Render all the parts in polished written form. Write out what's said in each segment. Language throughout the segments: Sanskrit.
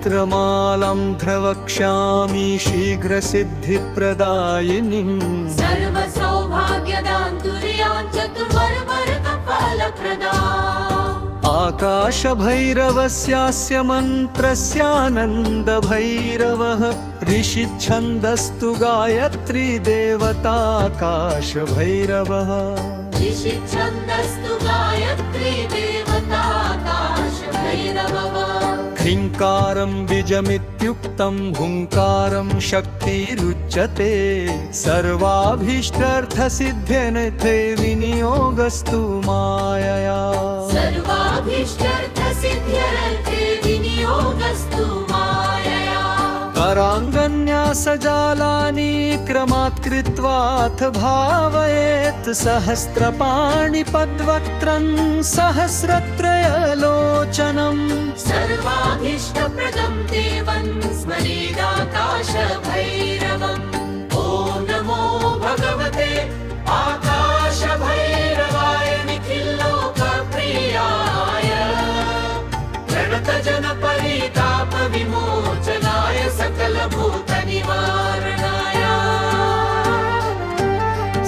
स्तोत्रमालं प्रवक्ष्यामि शीघ्रसिद्धिप्रदायिनीं सर्वसौभाग्यदां तुर्यां चतुर्वर्गफलप्रदाम् आकाशभैरवस्यास्य मन्त्रस्यानन्दभैरवः ऋषिच्छन्दस्तु गायत्री देवताकाशभैरवः ऋषिच्छन्दस्तु गायत्री देवताकाशभैरवः ह्रीङ्कारं बीजमित्युक्तं हुङ्कारं शक्तिरुच्यते सर्वाभीष्टार्थसिद्ध्यर्थे विनियोगस्तु मायया सर्वाभीष्टार्थसिद्ध्यर्थे विनियोगस्तु मायया कराङ्गन्यासजालानि क्रमात् कृत्वाथ भावयेत् सहस्रपाणिपद्वक्त्रं सहस्रत्रयलोचनम् सर्वाभीष्टप्रदं देवं स्मरेदाकाशभैरवम् ॐ नमो भगवते आकाशभैरवाय निखिल्लोकप्रियाय प्रणतजनपरितापविमोचनाय सकलभूतनिवारणाय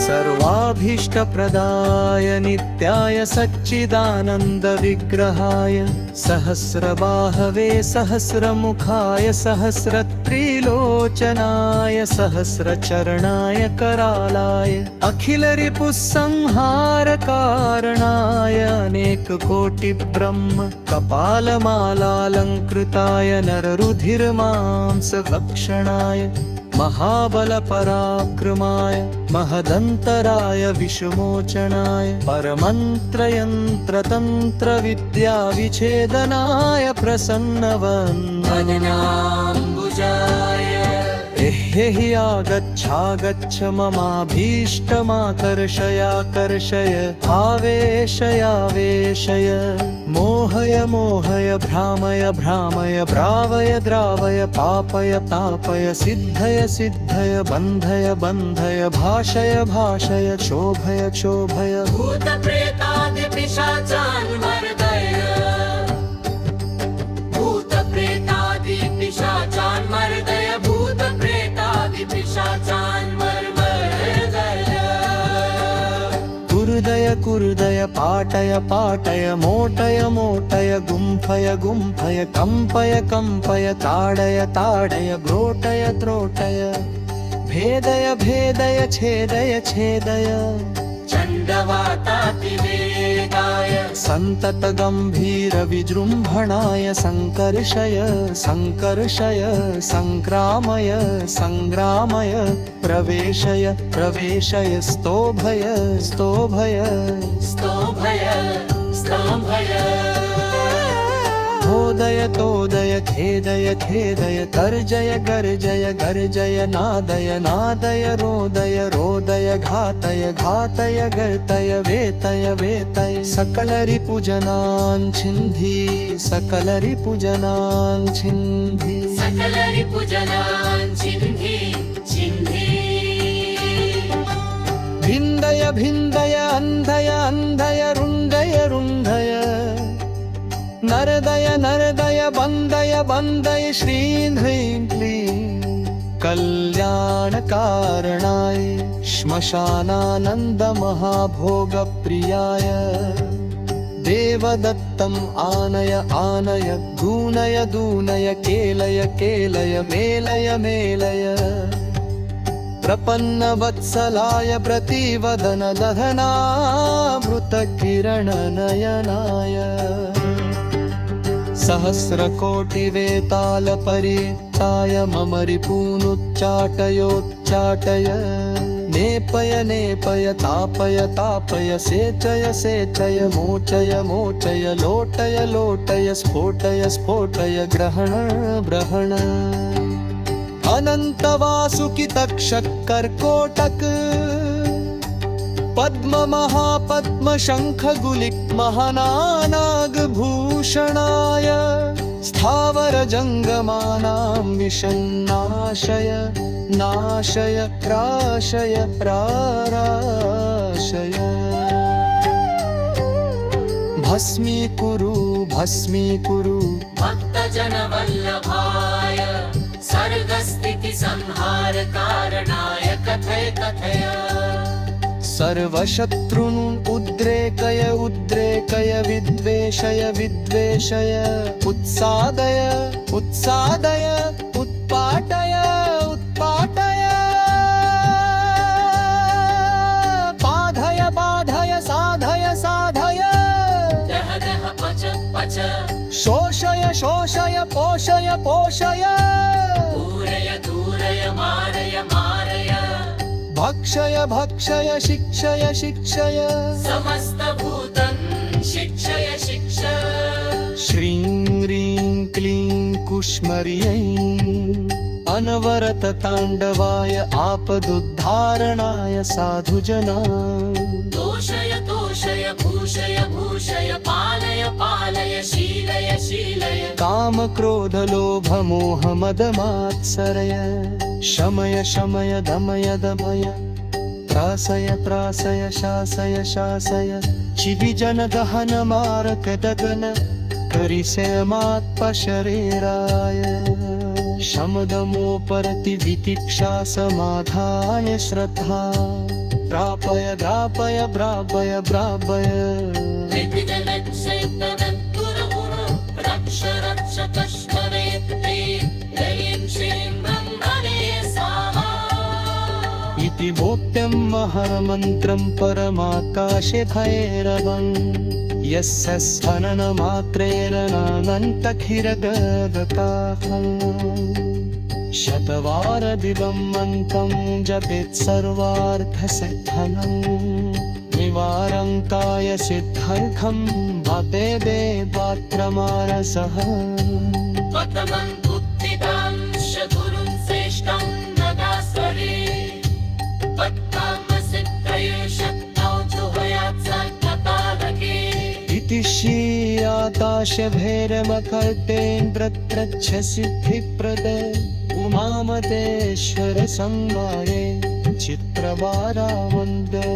सर्वाभीष्टप्रदाय नित्याय सच्चिदानन्दविग्रहाय सहस्रबाहवे सहस्रमुखाय सहस्रत्रिलोचनाय सहस्रचरणाय करालाय अखिलरिपुसंहारकारणाय अनेककोटिब्रह्म कपालमालालङ्कृताय नररुधिरमांसभक्षणाय महाबलपराक्रमाय महदन्तराय विषमोचनाय परमन्त्रयन्त्रतन्त्रविद्याविच्छेदनाय प्रसन्नवदनाम्बुजाय हि आगच्छागच्छ ममाभीष्टमाकर्षयाकर्षय आवेशयावेशय मोहय मोहय भ्रामय भ्रामय द्रावय द्रावय पापय तापय सिद्धय सिद्धय बन्धय बन्धय भाषय भाषय क्षोभय क्षोभय भूतप्रेतादिपिशाचान् मर्दय भूतप्रेतादिपिशाचान् मर्दय भूतप्रेतादिपिशाचान् मर्दय कुर्दय कुर्दय पाटय पाटय मोटय मोटय गुम्फय गुम्फय कम्पय कम्पय ताडय ताडय ब्रोटय त्रोटय भेदय भेदय छेदय छेदय चण्डवातातिवेगाय सन्तत गम्भीर विजृम्भणाय सङ्कर्षय सङ्कर्षय सङ्क्रामय सङ्ग्रामय प्रवेशय प्रवेशय स्तोभय स्तोभय स्तोभय स्तोभय तोदय तोदय खेदय खेदय गर्जय गर्जय गर्जय नादय नादय रोदय रोदय घातय घातय गर्तय वेतय वेतय सकलरिपुजनान् छिन्धि सकलरिपुजनान् छिन्धि सकलरिपुजनान् छिन्धि छिन्धि भिन्दय भिन्दय अन्धय अन्धय रुण्डय रुण्डय नरदय नरदय बन्दय बन्दय श्रीं ह्रीं क्लीं कल्याणकारणाय श्मशानानन्दमहाभोगप्रियाय देवदत्तम् आनय आनय दूनय दूनय केलय केलय मेलय मेलय प्रपन्नवत्सलाय प्रतिवदनदहनामृतकिरणनयनाय सहस्रकोटिवेतालपरिताय मम रिपूनुच्चाटयोच्चाटय नेपय नेपय तापय तापय सेचय सेचय मोचय मोचय लोटय लोटय स्फोटय स्फोटय ग्रहण ग्रहण अनन्तवासुकि तक्षक कर्कोटक पद्म महापद्म शंख गुलिक महानानागभूषणाय स्थावर जंगमानां विषन्नाशय नाशय प्राशय प्राराशय भस्मीकुरु भस्मीकुरु भक्तजनवल्लभा सर्गस्थिति संहार कारणाय कथय कथय सर्वशत्रुन् उद्रेकय उद्रेकय विद्वेषय विद्वेषय उत्सादय उत्सादय उत्पाटय उत्पाटय बाधय बाधय साधय साधय दह दह पच पच शोषय शोषय पोषय पोषय दूरय दूरय मारय मारय भक्षय भक्षय शिक्षय शिक्षय समस्तभूतं शिक्षय शिक्ष श्रीं ह्रीं क्लीं कुष्मर्यै अनवरत ताण्डवाय आपदुद्धारणाय साधुजना तोषय तोषय भूषय भूषय पालय पालय शीलय शीलय काम क्रोध लोभ मोह मद मात्सरय शमय शमय दमय दमय त्रासय त्रासय शासय शासय चिविजन दहन मारक दगन करिसे मात्प शरीराय शमदमोपरति वितिक्षा समाधाय श्रद्धा प्रापय द्रापय ब्रापय ब्रापय रक्ष रक्ष कष्मरे ह्रीं श्रीं ब्रह्मणे स्वाहा इति भोक्त्यं महर्मन्त्रं परमाकाशे भैरवम् यस्य स्फननमात्रेण नानन्तखिरगगकाहम् शतवारदिवं मन्त्रं जपेत् सर्वार्थसिद्धम् निवारं कायसिद्धर्थं भवेदे पात्रमानसः पतमं बुद्धिदां शतुरुं श्रेष्ठं नगास्वरे पद्मामसिद्धये शक्तौ जुहयात् सर्वतारके इति श्रीयाताशभैरवकर्तेन्द्रत्रच्छ सिद्धिप्रदे उमामतेश्वर संवारे चित्रवारा वन्दे